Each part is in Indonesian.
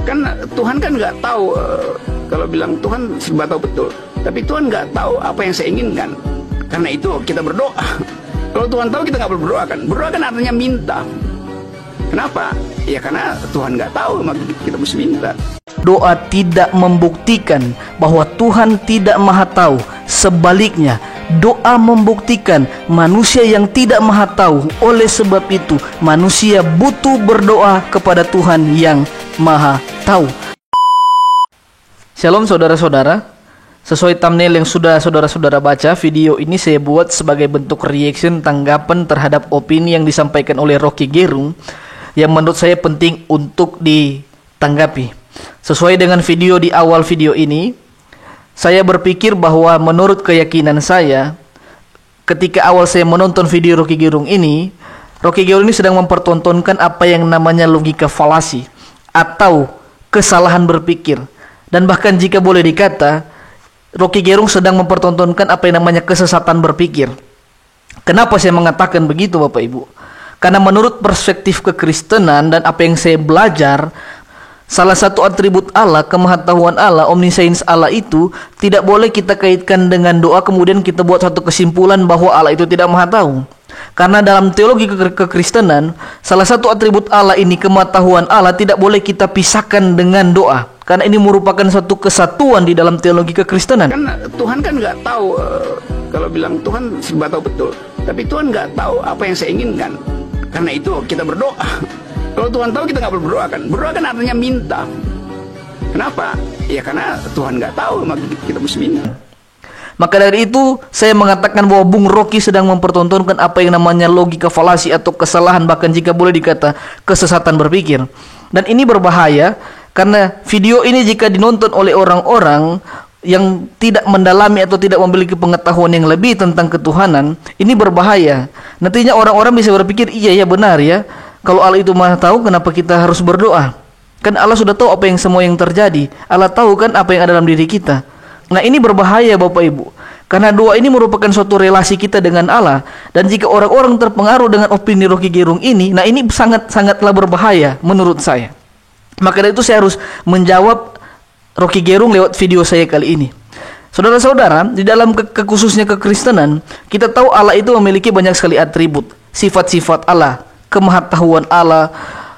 Kan Tuhan kan nggak tahu, kalau bilang Tuhan serba tahu betul, tapi Tuhan nggak tahu apa yang saya inginkan. Karena itu kita berdoa. Kalau Tuhan tahu kita nggak perlu berdoa kan. Berdoa kan artinya minta. Kenapa? Ya karena Tuhan nggak tahu, maka kita mesti minta. Doa tidak membuktikan bahwa Tuhan tidak maha tahu. Sebaliknya, doa membuktikan manusia yang tidak maha tahu. Oleh sebab itu, manusia butuh berdoa kepada Tuhan yang maha tahu. Shalom saudara-saudara. Sesuai thumbnail yang sudah saudara-saudara baca, video ini saya buat sebagai bentuk reaction tanggapan terhadap opini yang disampaikan oleh Rocky Gerung yang menurut saya penting untuk ditanggapi. Sesuai dengan video di awal video ini, saya berpikir bahwa menurut keyakinan saya, ketika awal saya menonton video Rocky Gerung ini sedang mempertontonkan apa yang namanya logika falasi atau kesalahan berpikir. Dan bahkan jika boleh dikata, Rocky Gerung sedang mempertontonkan apa yang namanya kesesatan berpikir. Kenapa saya mengatakan begitu Bapak Ibu? Karena menurut perspektif kekristenan dan apa yang saya belajar, salah satu atribut Allah, kemahatauan Allah, omniscience Allah itu tidak boleh kita kaitkan dengan doa kemudian kita buat satu kesimpulan bahwa Allah itu tidak maha tahu. Karena dalam teologi kekristenan, salah satu atribut Allah ini, kemahatauan Allah, tidak boleh kita pisahkan dengan doa. Karena ini merupakan satu kesatuan di dalam teologi kekristenan. Kan Tuhan kan nggak tahu, kalau bilang Tuhan serba tahu betul, tapi Tuhan nggak tahu apa yang saya inginkan. Karena itu kita berdoa. Kalau Tuhan tahu kita nggak perlu berdoa kan. Berdoa kan artinya minta. Kenapa? Ya karena Tuhan nggak tahu, maka kita mesti minta. Maka dari itu saya mengatakan bahwa Bung Rocky sedang mempertontonkan apa yang namanya logika falasi atau kesalahan, bahkan jika boleh dikata kesesatan berpikir. Dan ini berbahaya karena video ini jika dinonton oleh orang-orang yang tidak mendalami atau tidak memiliki pengetahuan yang lebih tentang ketuhanan, ini berbahaya. Nantinya orang-orang bisa berpikir, iya benar ya, kalau Allah itu maha tahu, kenapa kita harus berdoa? Kan Allah sudah tahu apa yang semua yang terjadi. Allah tahu kan apa yang ada dalam diri kita. Nah ini berbahaya Bapak Ibu, karena doa ini merupakan suatu relasi kita dengan Allah. Dan jika orang-orang terpengaruh dengan opini Rocky Gerung ini, nah ini sangatlah berbahaya menurut saya. Maka dari itu saya harus menjawab Rocky Gerung lewat video saya kali ini. Saudara-saudara, di dalam khususnya kekristenan, kita tahu Allah itu memiliki banyak sekali atribut, sifat-sifat Allah, kemahatauan Allah,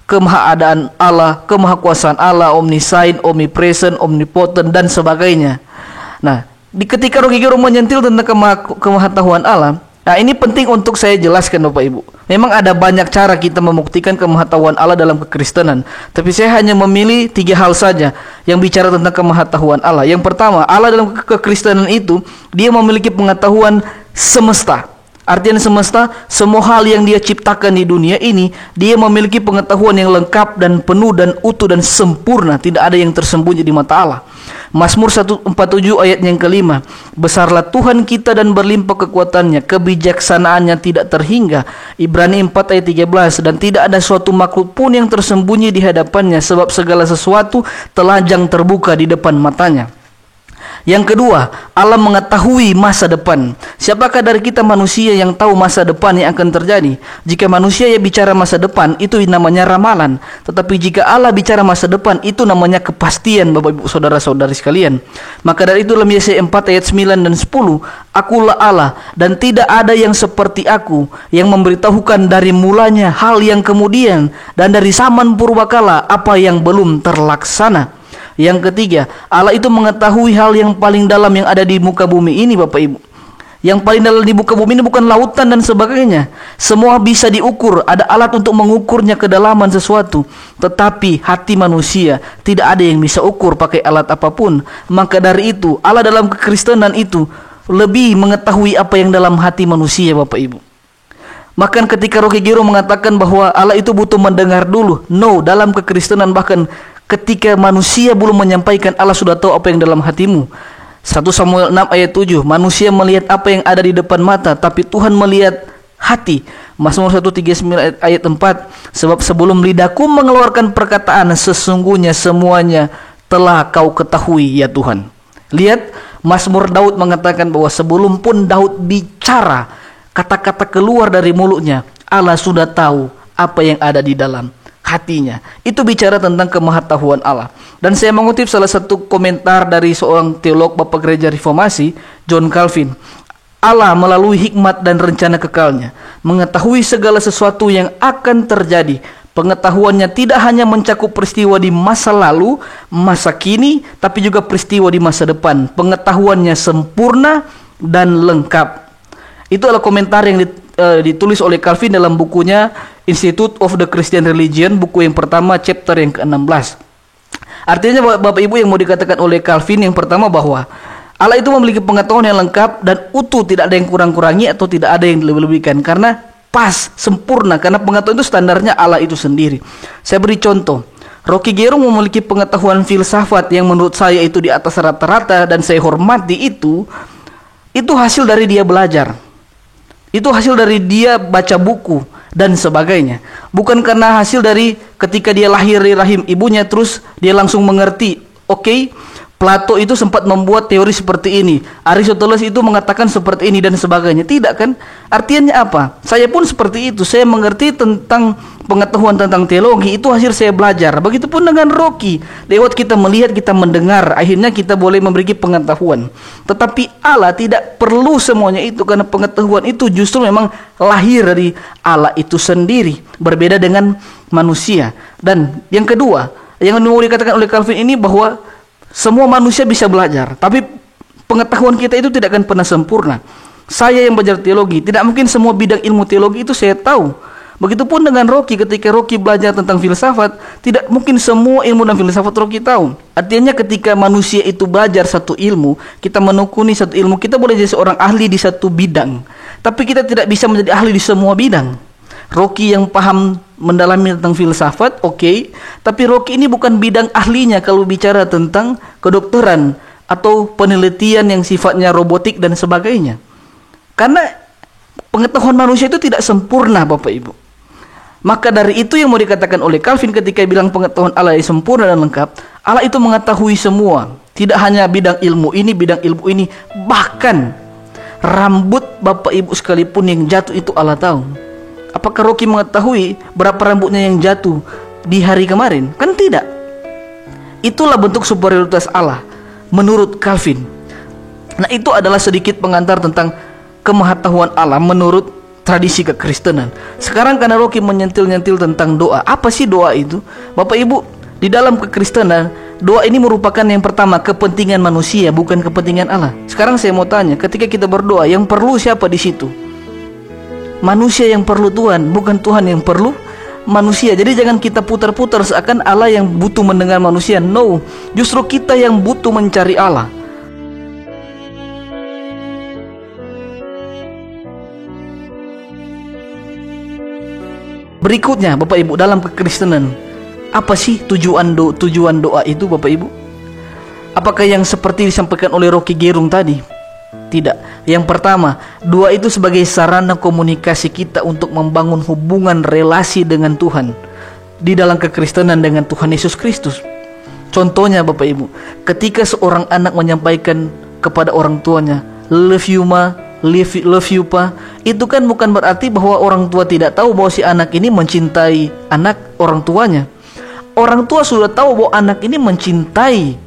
kemahaadaan Allah, kemahakuasaan Allah, omniscient, omnipresent, omnipotent, dan sebagainya. Nah, ketika Rocky Gerung menyentil tentang kemahatauan Allah, nah ini penting untuk saya jelaskan Bapak Ibu. Memang ada banyak cara kita membuktikan kemahatauan Allah dalam kekristenan, tapi saya hanya memilih 3 hal saja yang bicara tentang kemahatauan Allah. Yang pertama, Allah dalam kekristenan itu dia memiliki pengetahuan semesta. Artinya semesta, semua hal yang dia ciptakan di dunia ini, dia memiliki pengetahuan yang lengkap dan penuh dan utuh dan sempurna, tidak ada yang tersembunyi di mata Allah. Mazmur 147 ayat yang kelima, besarlah Tuhan kita dan berlimpah kekuatannya, kebijaksanaannya tidak terhingga. Ibrani 4 ayat 13, dan tidak ada suatu makhluk pun yang tersembunyi di hadapannya, sebab segala sesuatu telanjang terbuka di depan matanya. Yang kedua, Allah mengetahui masa depan. Siapakah dari kita manusia yang tahu masa depan yang akan terjadi? Jika manusia yang bicara masa depan, itu namanya ramalan. Tetapi jika Allah bicara masa depan, itu namanya kepastian Bapak Ibu Saudara-saudari sekalian. Maka dari itu dalam Yesaya 4 ayat 9 dan 10, Akulah Allah dan tidak ada yang seperti aku, yang memberitahukan dari mulanya hal yang kemudian, dan dari zaman purbakala apa yang belum terlaksana. Yang ketiga, Allah itu mengetahui hal yang paling dalam yang ada di muka bumi ini Bapak Ibu. Yang paling dalam di muka bumi ini bukan lautan dan sebagainya. Semua bisa diukur, ada alat untuk mengukurnya kedalaman sesuatu. Tetapi hati manusia tidak ada yang bisa ukur pakai alat apapun. Maka dari itu, Allah dalam kekristenan itu lebih mengetahui apa yang dalam hati manusia Bapak Ibu. Maka ketika Rocky Gerung mengatakan bahwa Allah itu butuh mendengar dulu, no, dalam kekristenan bahkan ketika manusia belum menyampaikan, Allah sudah tahu apa yang dalam hatimu. 1 Samuel 6 ayat 7, manusia melihat apa yang ada di depan mata, tapi Tuhan melihat hati. Mazmur 139 ayat 4, sebab sebelum lidahku mengeluarkan perkataan, sesungguhnya semuanya telah kau ketahui ya Tuhan. Lihat, Mazmur Daud mengatakan bahwa sebelum pun Daud bicara, kata-kata keluar dari mulutnya, Allah sudah tahu apa yang ada di dalam hatinya. Itu bicara tentang kemahatauan Allah. Dan saya mengutip salah satu komentar dari seorang teolog Bapak Gereja Reformasi, John Calvin. Allah melalui hikmat dan rencana kekalnya mengetahui segala sesuatu yang akan terjadi. Pengetahuannya tidak hanya mencakup peristiwa di masa lalu, masa kini, tapi juga peristiwa di masa depan. Pengetahuannya sempurna dan lengkap. Itu adalah komentar yang ditulis oleh Calvin dalam bukunya Institute of the Christian Religion, buku yang pertama, chapter yang ke-16. Artinya Bapak Ibu yang mau dikatakan oleh Calvin, yang pertama bahwa Allah itu memiliki pengetahuan yang lengkap dan utuh, tidak ada yang kurang-kurangi atau tidak ada yang dilebih-lebihkan, karena pas, sempurna, karena pengetahuan itu standarnya Allah itu sendiri. Saya beri contoh. Rocky Gerung memiliki pengetahuan filsafat yang menurut saya itu di atas rata-rata, dan saya hormati itu hasil dari dia belajar. Itu hasil dari dia baca buku dan sebagainya. Bukan karena hasil dari ketika dia lahir di rahim ibunya terus dia langsung mengerti. Oke, Plato itu sempat membuat teori seperti ini, Aristoteles itu mengatakan seperti ini dan sebagainya. Tidak kan? Artinya apa? Saya pun seperti itu. Saya mengerti tentang pengetahuan tentang teologi, itu hasil saya belajar. Begitupun dengan Rocky. Lewat kita melihat, kita mendengar, akhirnya kita boleh memiliki pengetahuan. Tetapi Allah tidak perlu semuanya itu, karena pengetahuan itu justru memang lahir dari Allah itu sendiri, berbeda dengan manusia. Dan yang kedua, yang mau dikatakan oleh Calvin ini bahwa semua manusia bisa belajar, tapi pengetahuan kita itu tidak akan pernah sempurna. Saya yang belajar teologi, tidak mungkin semua bidang ilmu teologi itu saya tahu. Begitupun dengan Rocky, ketika Rocky belajar tentang filsafat, tidak mungkin semua ilmu dan filsafat Rocky tahu. Artinya ketika manusia itu belajar satu ilmu, kita menekuni satu ilmu, kita boleh jadi seorang ahli di satu bidang, tapi kita tidak bisa menjadi ahli di semua bidang. Rocky yang paham mendalami tentang filsafat, oke, tapi Rocky ini bukan bidang ahlinya kalau bicara tentang kedokteran atau penelitian yang sifatnya robotik dan sebagainya. Karena pengetahuan manusia itu tidak sempurna, Bapak Ibu. Maka dari itu yang mau dikatakan oleh Calvin ketika bilang pengetahuan Allah yang sempurna dan lengkap, Allah itu mengetahui semua, tidak hanya bidang ilmu ini, bahkan rambut Bapak Ibu sekalipun yang jatuh itu Allah tahu. Apakah Rocky mengetahui berapa rambutnya yang jatuh di hari kemarin? Kan tidak. Itulah bentuk superioritas Allah menurut Calvin. Nah, itu adalah sedikit pengantar tentang kemahatauan Allah menurut tradisi kekristenan. Sekarang karena Rocky menyentil-nyentil tentang doa. Apa sih doa itu? Bapak Ibu, di dalam kekristenan, doa ini merupakan yang pertama kepentingan manusia, bukan kepentingan Allah. Sekarang saya mau tanya, ketika kita berdoa, yang perlu siapa di situ? Manusia yang perlu Tuhan, bukan Tuhan yang perlu manusia. Jadi jangan kita putar-putar seakan Allah yang butuh mendengar manusia. No, justru kita yang butuh mencari Allah. Berikutnya, Bapak Ibu, dalam kekristenan, apa sih tujuan doa itu, Bapak Ibu? Apakah yang seperti disampaikan oleh Rocky Gerung tadi? Tidak. Yang pertama, doa itu sebagai sarana komunikasi kita untuk membangun hubungan relasi dengan Tuhan di dalam kekristenan dengan Tuhan Yesus Kristus. Contohnya Bapak Ibu, ketika seorang anak menyampaikan kepada orang tuanya, love you ma, love you pa, itu kan bukan berarti bahwa orang tua tidak tahu bahwa si anak ini mencintai anak orang tuanya. Orang tua sudah tahu bahwa anak ini mencintai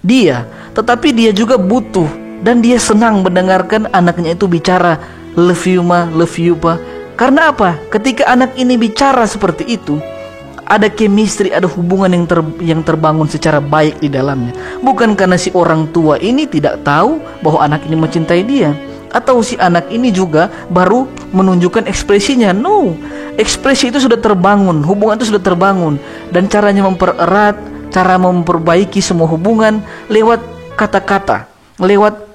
dia, tetapi dia juga butuh dan dia senang mendengarkan anaknya itu bicara love you ma, love you pa. Karena apa? Ketika anak ini bicara seperti itu, ada chemistry, ada hubungan yang terbangun secara baik di dalamnya. Bukan karena si orang tua ini tidak tahu bahwa anak ini mencintai dia, atau si anak ini juga baru menunjukkan ekspresinya. No, ekspresi itu sudah terbangun, hubungan itu sudah terbangun. Dan caranya mempererat, cara memperbaiki semua hubungan lewat kata-kata, lewat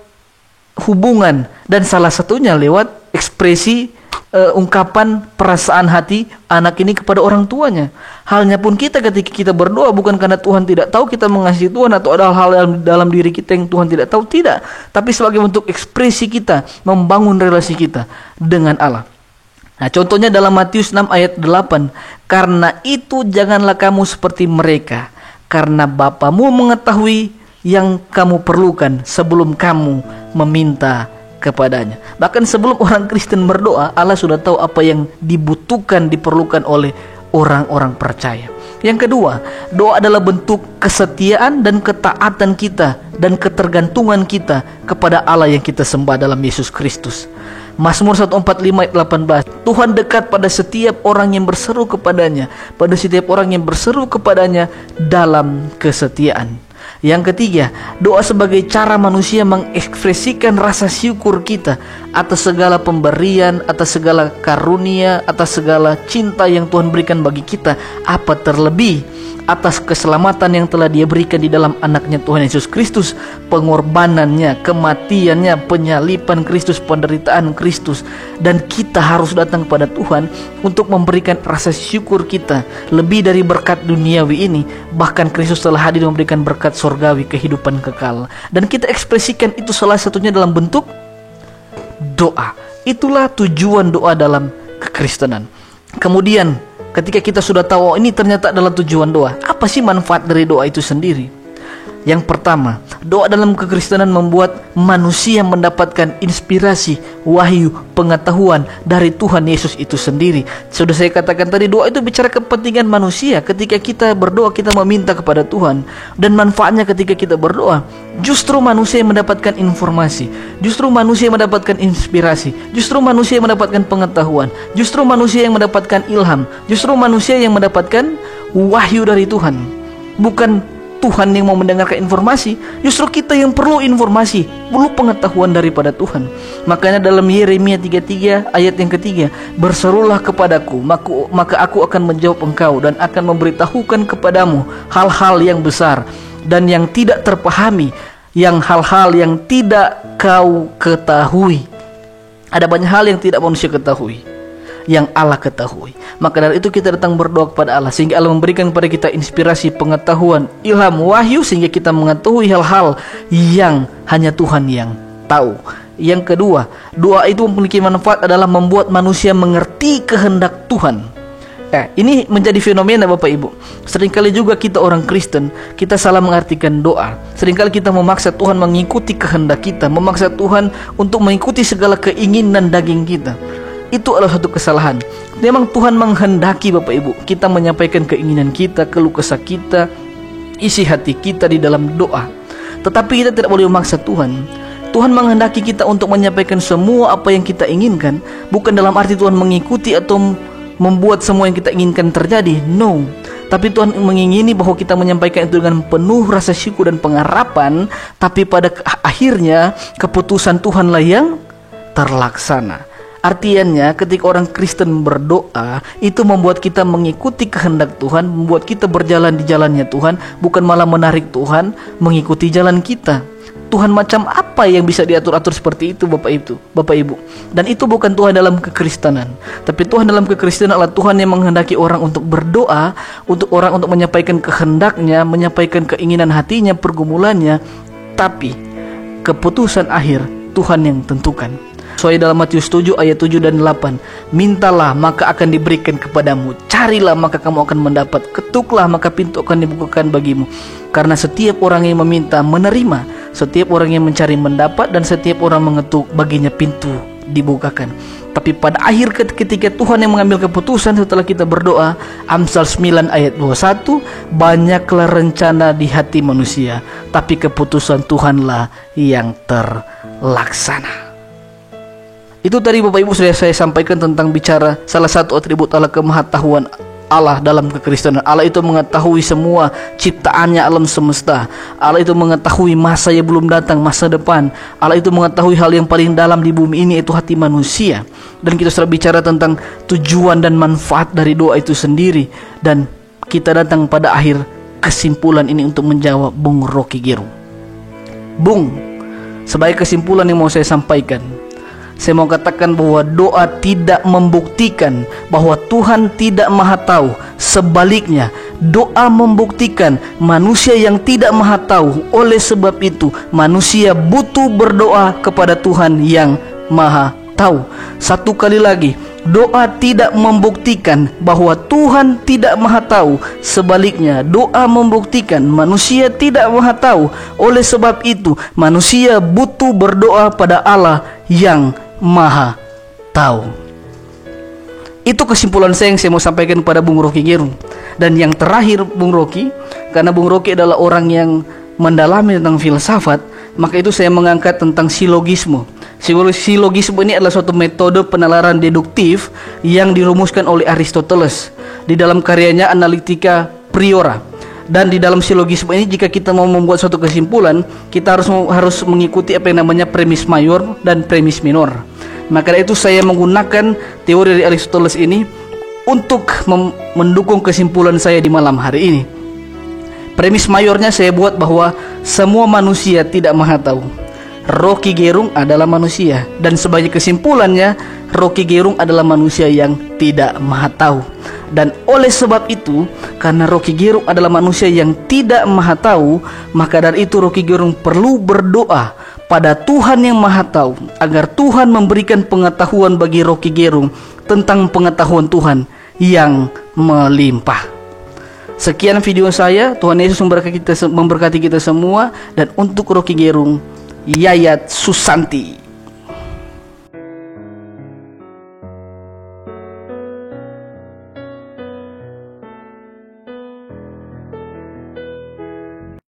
hubungan, dan salah satunya lewat ekspresi ungkapan perasaan hati anak ini kepada orang tuanya. Halnya pun kita ketika kita berdoa, bukan karena Tuhan tidak tahu kita mengasihi Tuhan atau ada hal dalam diri kita yang Tuhan tidak tahu, tidak, tapi sebagai bentuk ekspresi kita membangun relasi kita dengan Allah. Nah, contohnya dalam Matius 6 ayat 8, karena itu janganlah kamu seperti mereka, karena Bapamu mengetahui yang kamu perlukan sebelum kamu meminta kepadanya. Bahkan sebelum orang Kristen berdoa, Allah sudah tahu apa yang dibutuhkan, diperlukan oleh orang-orang percaya. Yang kedua, doa adalah bentuk kesetiaan dan ketaatan kita dan ketergantungan kita kepada Allah yang kita sembah dalam Yesus Kristus. Mazmur 145 ayat 18, Tuhan dekat pada setiap orang yang berseru kepadanya, pada setiap orang yang berseru kepadanya dalam kesetiaan. Yang ketiga, doa sebagai cara manusia mengekspresikan rasa syukur kita atas segala pemberian, atas segala karunia, atas segala cinta yang Tuhan berikan bagi kita, apa terlebih atas keselamatan yang telah Dia berikan di dalam anaknya Tuhan Yesus Kristus, pengorbanannya, kematiannya, penyalipan Kristus, penderitaan Kristus. Dan kita harus datang kepada Tuhan untuk memberikan rasa syukur kita lebih dari berkat duniawi ini. Bahkan Kristus telah hadir memberikan berkat sorgawi, kehidupan kekal, dan kita ekspresikan itu salah satunya dalam bentuk doa. Itulah tujuan doa dalam kekristenan. Kemudian ketika kita sudah tahu ini ternyata adalah tujuan doa, apa sih manfaat dari doa itu sendiri? Yang pertama, doa dalam kekristenan membuat manusia mendapatkan inspirasi, wahyu, pengetahuan dari Tuhan Yesus itu sendiri. Sudah saya katakan tadi, doa itu bicara kepentingan manusia. Ketika kita berdoa, kita meminta kepada Tuhan. Dan manfaatnya ketika kita berdoa, justru manusia yang mendapatkan informasi, justru manusia yang mendapatkan inspirasi, justru manusia yang mendapatkan pengetahuan, justru manusia yang mendapatkan ilham, justru manusia yang mendapatkan wahyu dari Tuhan. Bukan Tuhan yang mau mendengarkan informasi, justru kita yang perlu informasi, perlu pengetahuan daripada Tuhan. Makanya dalam Yeremia 33 ayat yang ketiga, berserulah kepadaku, maka aku akan menjawab engkau dan akan memberitahukan kepadamu hal-hal yang besar dan yang tidak terpahami, yang hal-hal yang tidak kau ketahui. Ada banyak hal yang tidak manusia ketahui, yang Allah ketahui. Maka dari itu kita datang berdoa kepada Allah, sehingga Allah memberikan kepada kita inspirasi, pengetahuan, ilham, wahyu, sehingga kita mengetahui hal-hal yang hanya Tuhan yang tahu. Yang kedua, doa itu memiliki manfaat adalah membuat manusia mengerti kehendak Tuhan. Ini menjadi fenomena Bapak Ibu. Seringkali juga kita orang Kristen, kita salah mengartikan doa. Seringkali kita memaksa Tuhan mengikuti kehendak kita, memaksa Tuhan untuk mengikuti segala keinginan daging kita. Itu adalah satu kesalahan. Memang Tuhan menghendaki Bapak Ibu kita menyampaikan keinginan kita, keluh kesah kita, isi hati kita di dalam doa. Tetapi kita tidak boleh memaksa Tuhan. Tuhan menghendaki kita untuk menyampaikan semua apa yang kita inginkan, bukan dalam arti Tuhan mengikuti atau membuat semua yang kita inginkan terjadi. No. Tapi Tuhan mengingini bahwa kita menyampaikan itu dengan penuh rasa syukur dan pengharapan. Tapi pada akhirnya keputusan Tuhanlah yang terlaksana. Artinya ketika orang Kristen berdoa, itu membuat kita mengikuti kehendak Tuhan, membuat kita berjalan di jalannya Tuhan, bukan malah menarik Tuhan mengikuti jalan kita. Tuhan macam apa yang bisa diatur-atur seperti itu Bapak Ibu? Dan itu bukan Tuhan dalam kekristenan. Tapi Tuhan dalam kekristenan adalah Tuhan yang menghendaki orang untuk berdoa, untuk orang untuk menyampaikan kehendaknya, menyampaikan keinginan hatinya, pergumulannya. Tapi keputusan akhir Tuhan yang tentukan. Soalnya dalam Matius 7 ayat 7 dan 8, mintalah maka akan diberikan kepadamu, carilah maka kamu akan mendapat, ketuklah maka pintu akan dibukakan bagimu. Karena setiap orang yang meminta menerima, setiap orang yang mencari mendapat, dan setiap orang mengetuk baginya pintu dibukakan. Tapi pada akhir ketika Tuhan yang mengambil keputusan setelah kita berdoa, Amsal 9 ayat 21, banyaklah rencana di hati manusia, tapi keputusan Tuhanlah yang terlaksana. Itu tadi Bapak Ibu sudah saya sampaikan tentang bicara salah satu atribut Allah, kemahatauan Allah dalam kekristenan. Allah itu mengetahui semua ciptaannya alam semesta. Allah itu mengetahui masa yang belum datang, masa depan. Allah itu mengetahui hal yang paling dalam di bumi ini, yaitu hati manusia. Dan kita sudah bicara tentang tujuan dan manfaat dari doa itu sendiri. Dan kita datang pada akhir kesimpulan ini untuk menjawab Bung Rocky Gerung. Bung, sebagai kesimpulan yang mau saya sampaikan, saya mau katakan bahwa doa tidak membuktikan bahwa Tuhan tidak maha tahu. Sebaliknya, doa membuktikan manusia yang tidak maha tahu. Oleh sebab itu, manusia butuh berdoa kepada Tuhan yang maha tahu. Satu kali lagi, doa tidak membuktikan bahwa Tuhan tidak maha tahu. Sebaliknya, doa membuktikan manusia tidak maha tahu. Oleh sebab itu, manusia butuh berdoa pada Allah yang maha tahu. Itu kesimpulan saya yang saya mau sampaikan kepada Bung Rocky Gerung. Dan yang terakhir Bung Rocky, karena Bung Rocky adalah orang yang mendalami tentang filsafat, maka itu saya mengangkat tentang silogisme. Silogisme ini adalah suatu metode penalaran deduktif yang dirumuskan oleh Aristoteles di dalam karyanya Analytica Priora. Dan di dalam silogisme ini, jika kita mau membuat suatu kesimpulan, kita harus mengikuti apa yang namanya premis mayor dan premis minor. Maka itu saya menggunakan teori dari Aristoteles ini untuk mendukung kesimpulan saya di malam hari ini. Premis mayornya saya buat bahwa semua manusia tidak maha tahu. Rocky Gerung adalah manusia, dan sebagai kesimpulannya Rocky Gerung adalah manusia yang tidak maha tahu. Dan oleh sebab itu, karena Rocky Gerung adalah manusia yang tidak maha tahu, maka dari itu Rocky Gerung perlu berdoa pada Tuhan yang maha tahu agar Tuhan memberikan pengetahuan bagi Rocky Gerung tentang pengetahuan Tuhan yang melimpah. Sekian video saya. Tuhan Yesus memberkati kita semua. Dan untuk Rocky Gerung, Yayat Susanti.